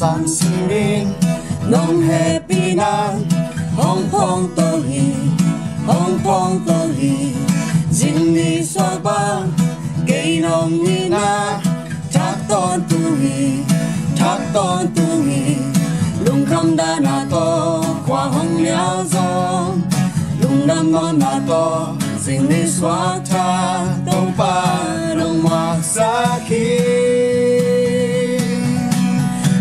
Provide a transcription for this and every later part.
sang sirin nong happy na Hong Kong to hi Jing ni so ba Gay nong ni na Thác ton tu hi Lung kham da na to Qua hong liao gió Lung đam non na to Jing ni xóa tha Đông pa đông mạc sa khi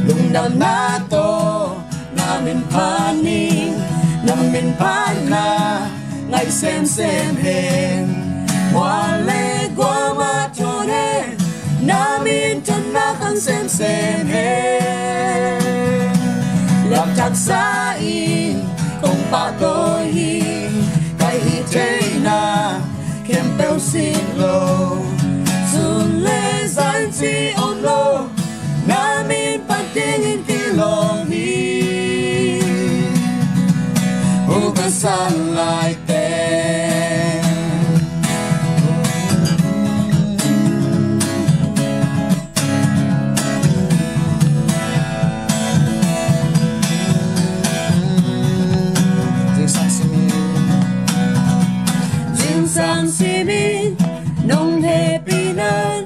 Lung đam na to Na min pa ni Nam min pa na Ngay xem hên Hoa lê qua ma cho nê Nam min chân na khăn xem hên Lạc chặt xa in Công pa tôi hi Cái hi thế na Khem bèo xin lô Dùn lê gián chi ôn lô Nam min pa tiếng in kỳ lòng hi Hú cơ san lại tên Jing sang si min Nong happy nan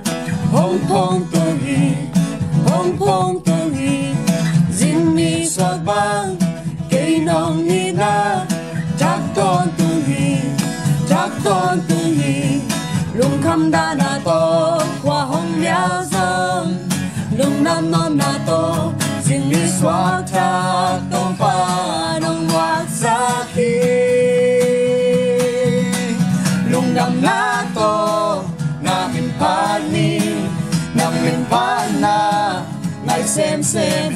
Hong Kong to hi Jing mi so bang Cây nong ni na Thác ton tu hi Lung kham da na to Qua hong liao giông Lung nam non na to Jing mi xóa thác Đông pa đông mạc sa khi Lung nam na to Na min pa ni Nam min pa na Ngay xem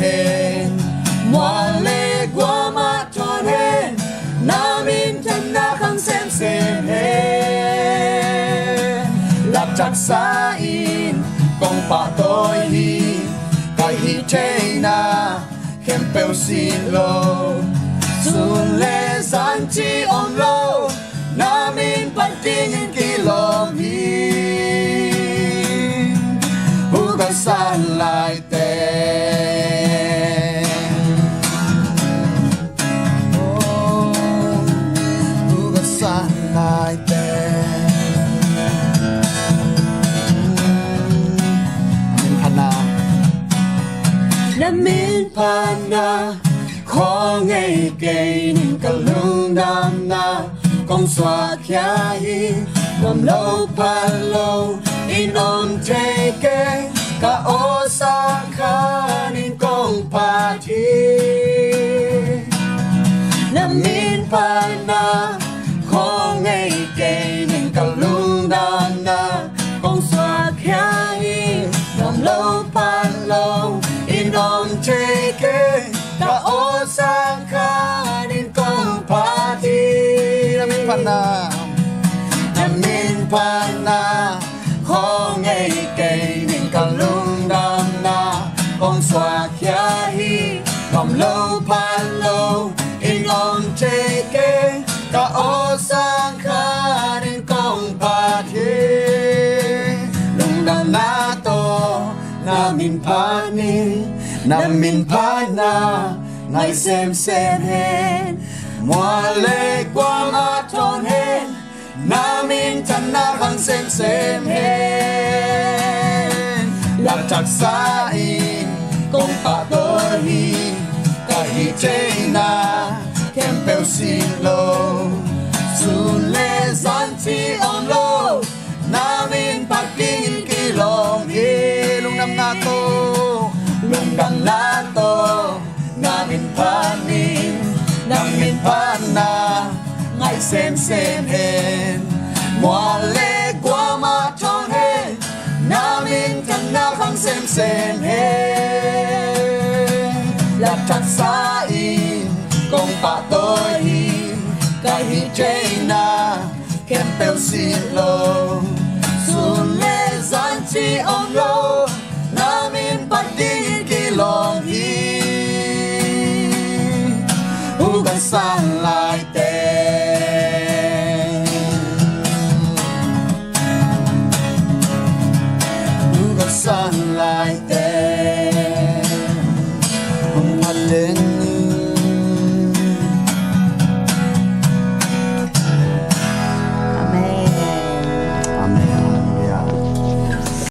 hên Mua lê qua ma tròn hên Nam min chân na khăn xem hên Lạc chặt xa in Công pa tôi hi Cái hi thế na Khem bèo xin lô Dùn lê gián chi ôn lô Nam min pa tiếng in kỳ lòng hi Hú cơ san lại tên Hú cơ san lại tên Min pa na Nam min pa na Khó ngay cây Ninh cả lung đam na Công xóa khá hi Ngầm lâu pa lâu In ôm chê kê Cả ô sa khá Ninh công pa thi Nam min pa na Khó ngay cây Ninh cả lung đam na Công xóa khá hi Ngầm lâu pa lâu In ôm chê kê Cả ô sa khá Ninh công pa thi Nam min pa na Nam min pa na Khó ngay cây Ninh cả lung đam na Công xóa khá hi Ngầm lâu pa lâu In ôm chê kê Cả ô sa khá Ninh công pa thi Lung đam na to Nam min pa ni Nam min pa na Ngay xem hên Mua lê qua ma tròn hên Nam min chân na khăn xem hên Lạc chặt xa in Công pa tôi hi Cái hi thế na Khem bèo xin lô Dùn lê gián chi ôn lô Nam min pa tiếng in kỳ lòng hi Lung nam na to Nam min pa ni Nam min pa na Ngay xem hên Mua lê qua ma tròn hên Nam min chân na khăn xem hên Lạc chặt xa in Công pa tôi hi Cái hi thế na Khem bèo xin lô Dùn lê gián chi ôn lô Nam min pa tiếng kỳ lòng hi Hú cơ san lại tên Hú cơ san lại tên đến